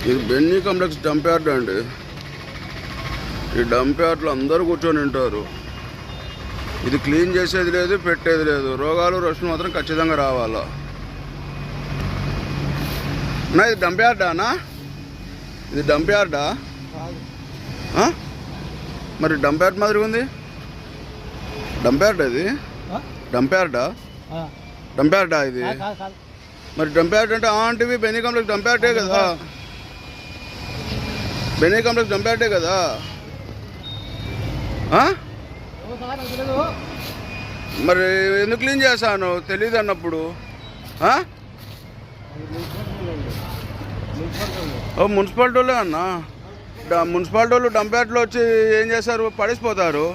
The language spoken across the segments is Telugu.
ఇది బెన్నీ కాంప్లెక్స్ డంప్ యార్డ్ అండి. ఈ డంప్ యార్డ్లో అందరూ కూర్చొని ఉంటారు. ఇది క్లీన్ చేసేది లేదు, పెట్టేది లేదు. రోగాలు రష్లు మాత్రం ఖచ్చితంగా రావాలా. నా ఇది డంప్ యార్డానా? ఇది డంప్ యార్డా? మరి డంప్ యార్డ్ మాదిరిగా ఉంది. డంప్ యార్డ్ ఇది? డంప్ యార్డా? డంప్ యార్డా ఇది? మరి డంప్ యార్డ్ అంటే ఆంటివి బెన్నీ కాంప్లెక్స్ డంప్ యార్డే కదా. బెన్నీ కాంప్లెక్స్ డంప్ యార్డే కదా. మరి ఎందుకు క్లీన్ చేశాను తెలీదు అన్నప్పుడు? మున్సిపాలిటీ వాళ్ళే అన్నా. మున్సిపాలిటీ వాళ్ళు డంప్ యార్డ్లో వచ్చి ఏం చేస్తారు, పడేసిపోతారు.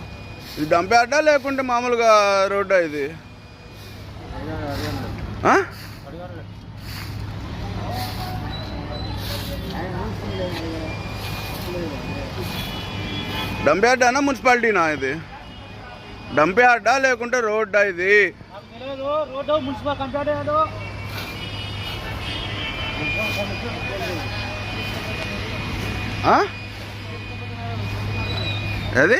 ఇది డంప్ యార్డా లేకుంటే మామూలుగా రోడ్డా ఇది? డంప్ యార్డానా మున్సిపాలిటీనా ఇది? డంప్ యార్డా లేకుంటే రోడ్డా ఇది? అది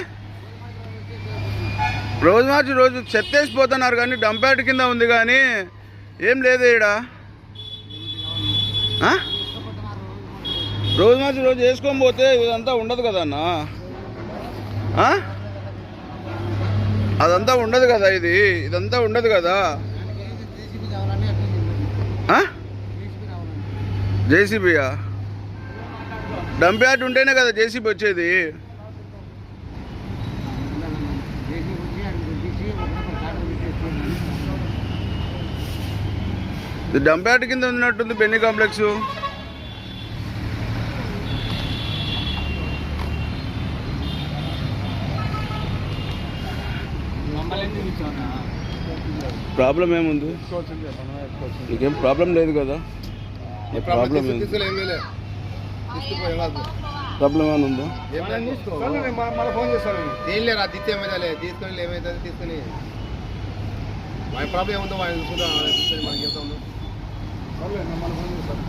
రోజు మార్చి రోజు చెత్తేసిపోతున్నారు కానీ డంప్ యార్డ్ కింద ఉంది కానీ ఏం లేదు ఈడ. రోజు మార్చి రోజు వేసుకొని పోతే ఇదంతా ఉండదు కదా అన్న. అదంతా ఉండదు కదా, ఇదంతా ఉండదు కదా. జేసీబీయా? డంప్ యార్డ్ ఉంటేనే కదా జేసీబీ వచ్చేది. ఇది డంప్ యార్డ్ కింద ఉన్నట్టుంది బెన్నీ కాంప్లెక్స్. ప్రాబ్లం ఏముంది? నీకేం ప్రాబ్లం లేదు కదా. ప్రాబ్లం ప్రాబ్లం ఏమైనా ఉందా? ఫోన్ చేస్తాను. ఏం లేరా తీసుకొని తీసుకొని ఏమైతుంది తీసుకొని ప్రాబ్లం ఏముందో వాళ్ళు చూసుకుంటాం. మనకి ఎంత ఉందో మన ఫోన్ చేస్తాను.